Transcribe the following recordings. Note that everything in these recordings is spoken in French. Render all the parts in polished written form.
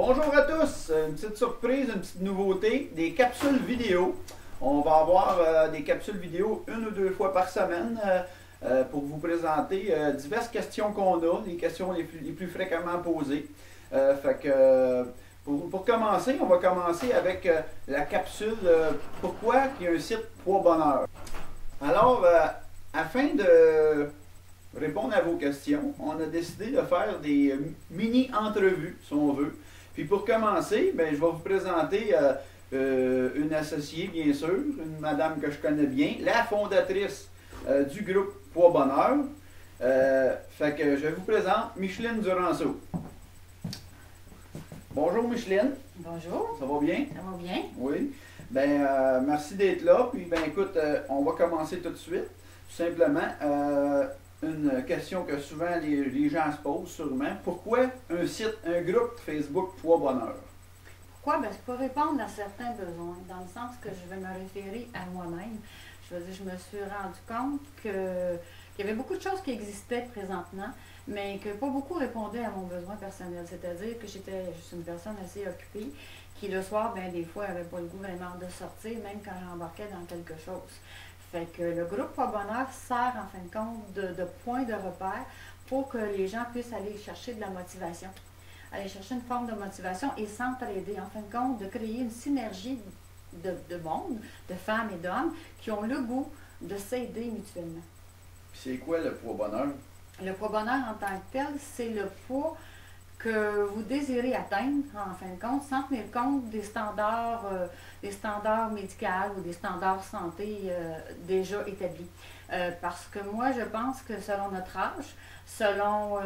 Bonjour à tous, une petite surprise, une petite nouveauté, des capsules vidéo. On va avoir des capsules vidéo une ou deux fois par semaine pour vous présenter diverses questions qu'on a, les questions les plus fréquemment posées. Pour commencer, on va commencer avec la capsule Pourquoi il y a un site Poids Bonheur. Alors, afin de répondre à vos questions, on a décidé de faire des mini-entrevues, si on veut. Puis pour commencer, ben, je vais vous présenter une associée, bien sûr, une madame que je connais bien, la fondatrice du groupe Poids Bonheur. Fait que je vous présente Micheline Duranceau. Bonjour Micheline. Bonjour. Ça va bien? Ça va bien? Oui. Ben, merci d'être là. Puis ben écoute, on va commencer tout de suite. Tout simplement, une question que souvent les gens se posent sûrement. Pourquoi un site, un groupe Facebook Poids Bonheur? Pourquoi? Ben, c'est pour répondre à certains besoins, dans le sens que je vais me référer à moi-même. Je veux dire, je me suis rendu compte qu'il y avait beaucoup de choses qui existaient présentement, mais que pas beaucoup répondaient à mon besoin personnel. C'est-à-dire que j'étais juste une personne assez occupée, qui le soir, ben, des fois, n'avait pas le goût vraiment de sortir, même quand j'embarquais dans quelque chose. Fait que le groupe Poids Bonheur sert en fin de compte de point de repère pour que les gens puissent aller chercher de la motivation, aller chercher une forme de motivation et s'entraider, en fin de compte, de créer une synergie de monde, de femmes et d'hommes qui ont le goût de s'aider mutuellement. Puis c'est quoi le Poids Bonheur? Le poids bonheur en tant que tel, c'est le poids que vous désirez atteindre, en fin de compte, sans tenir compte des standards médicaux ou des standards santé déjà établis. Parce que moi, je pense que selon notre âge, selon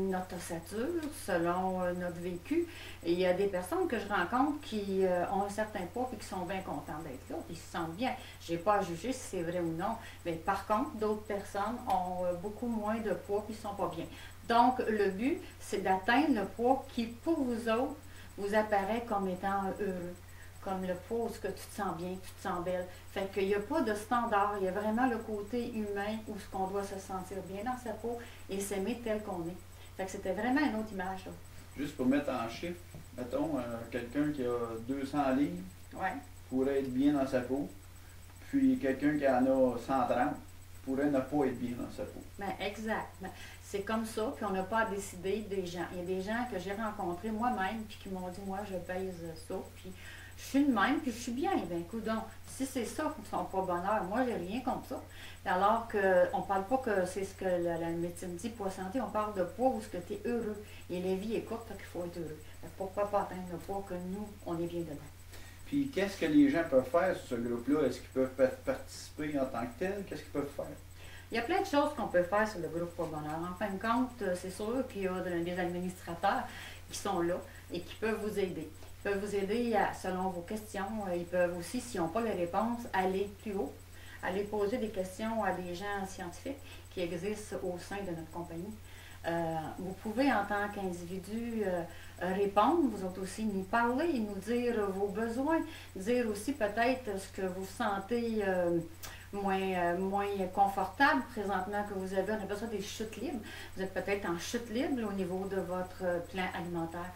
notre ossature, selon notre vécu, il y a des personnes que je rencontre qui ont un certain poids et qui sont bien contents d'être là, ils se sentent bien. Je n'ai pas à juger si c'est vrai ou non, mais par contre, d'autres personnes ont beaucoup moins de poids et ne sont pas bien. Donc, le but, c'est d'atteindre le poids qui, pour vous autres, vous apparaît comme étant heureux. Comme le poids où tu te sens bien, tu te sens belle. Fait qu'il n'y a pas de standard, il y a vraiment le côté humain où ce qu'on doit se sentir bien dans sa peau et s'aimer tel qu'on est. Fait que c'était vraiment une autre image, là. Juste pour mettre en chiffre, mettons, quelqu'un qui a 200 livres pourrait être bien dans sa peau, puis quelqu'un qui en a 130 pourrait ne pas être bien dans sa peau. Ben, exact. Ben, c'est comme ça, puis on n'a pas à décider des gens. Il y a des gens que j'ai rencontrés moi-même, puis qui m'ont dit, moi, je pèse ça, puis je suis de même, puis je suis bien. Ben, coudonc, si c'est ça qui ne sont pas bonheur, moi, j'ai rien contre ça. Alors qu'on ne parle pas que c'est ce que la médecine dit, poids santé, on parle de poids où ce que tu es heureux. Et la vie est courte, donc il faut être heureux. Ben, pourquoi pas atteindre le poids que nous, on est bien dedans? Puis qu'est-ce que les gens peuvent faire sur ce groupe-là? Est-ce qu'ils peuvent participer en tant que tel? Qu'est-ce qu'ils peuvent faire? Il y a plein de choses qu'on peut faire sur le groupe Poids Bonheur. En fin de compte, c'est sûr qu'il y a des administrateurs qui sont là et qui peuvent vous aider. Ils peuvent vous aider selon vos questions. Ils peuvent aussi, s'ils n'ont pas les réponses, aller plus haut, aller poser des questions à des gens scientifiques qui existent au sein de notre compagnie. Vous pouvez, en tant qu'individu, répondre, vous autres aussi nous parler, nous dire vos besoins, dire aussi peut-être ce que vous sentez moins confortable présentement que vous avez. On appelle ça des chutes libres. Vous êtes peut-être en chute libre au niveau de votre plan alimentaire.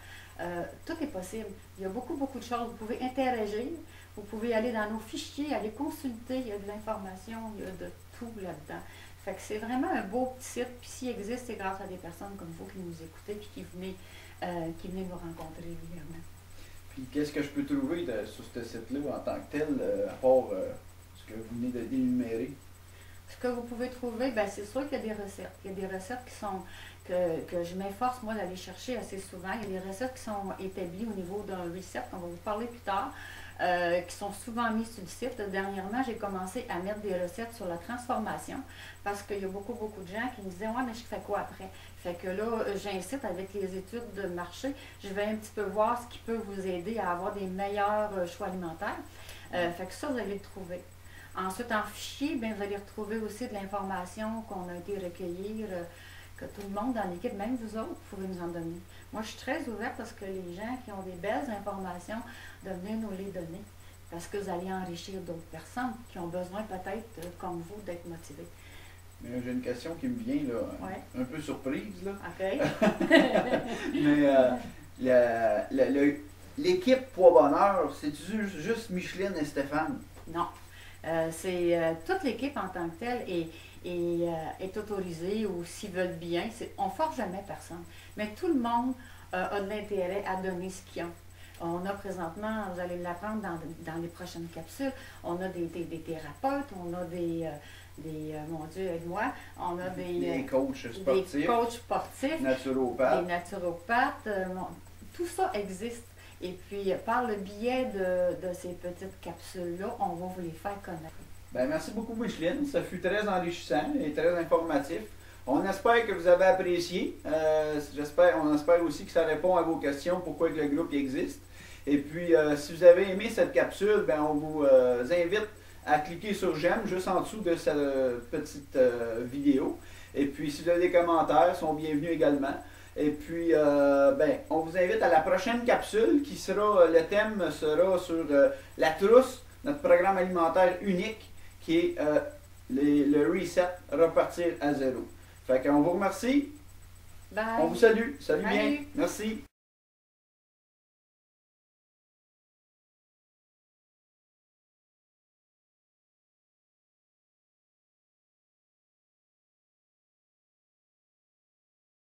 Tout est possible. Il y a beaucoup de choses. Vous pouvez interagir, vous pouvez aller dans nos fichiers, aller consulter, il y a de l'information, il y a de tout là-dedans. Fait que c'est vraiment un beau petit site, puis s'il existe, c'est grâce à des personnes comme vous qui nous écoutez, puis qui venez nous rencontrer régulièrement. Puis qu'est-ce que je peux trouver sur ce site-là en tant que tel, à part ce que vous venez de d'énumérer? Ce que vous pouvez trouver, ben, c'est sûr qu'il y a des recettes. Il y a des recettes qui sont que je m'efforce, moi, d'aller chercher assez souvent. Il y a des recettes qui sont établies au niveau d'un recept, on va vous parler plus tard, qui sont souvent mises sur le site. Dernièrement, j'ai commencé à mettre des recettes sur la transformation parce qu'il y a beaucoup de gens qui me disaient « Ouais, mais je fais quoi après? » Fait que là, j'incite avec les études de marché, je vais un petit peu voir ce qui peut vous aider à avoir des meilleurs choix alimentaires. Fait que ça, vous allez le trouver. Ensuite, en fichier, bien, vous allez retrouver aussi de l'information qu'on a été recueillir, que tout le monde dans l'équipe, même vous autres, pouvez nous en donner. Moi, je suis très ouverte parce que les gens qui ont des belles informations, de venir nous les donner. Parce que vous allez enrichir d'autres personnes qui ont besoin peut-être, comme vous, d'être motivés. Mais j'ai une question qui me vient, là, un peu surprise, là. OK. Mais l'équipe Poids Bonheur, c'est juste Micheline et Stéphane? Non. Toute l'équipe en tant que telle est autorisée ou s'ils veulent bien. On ne force jamais personne. Mais tout le monde a de l'intérêt à donner ce qu'ils ont. On a présentement, vous allez l'apprendre dans les prochaines capsules, on a des thérapeutes, on a mon Dieu, aide-moi, on a des coachs sportifs, des coachs sportifs, naturopathes. Des naturopathes. Tout ça existe. Et puis, par le biais de ces petites capsules-là, on va vous les faire connaître. Ben, merci beaucoup, Micheline. Ça fut très enrichissant et très informatif. On espère que vous avez apprécié. On espère aussi que ça répond à vos questions, pourquoi le groupe existe. Et puis, si vous avez aimé cette capsule, ben, on vous invite à cliquer sur j'aime juste en dessous de cette petite vidéo. Et puis, si vous avez des commentaires, ils sont bienvenus également. Et puis, ben, on vous invite à la prochaine capsule qui sera, le thème sera sur la trousse, notre programme alimentaire unique qui est le reset, repartir à zéro. Fait qu'on vous remercie. Bye. On vous salue. Salut Bye. bien. Merci.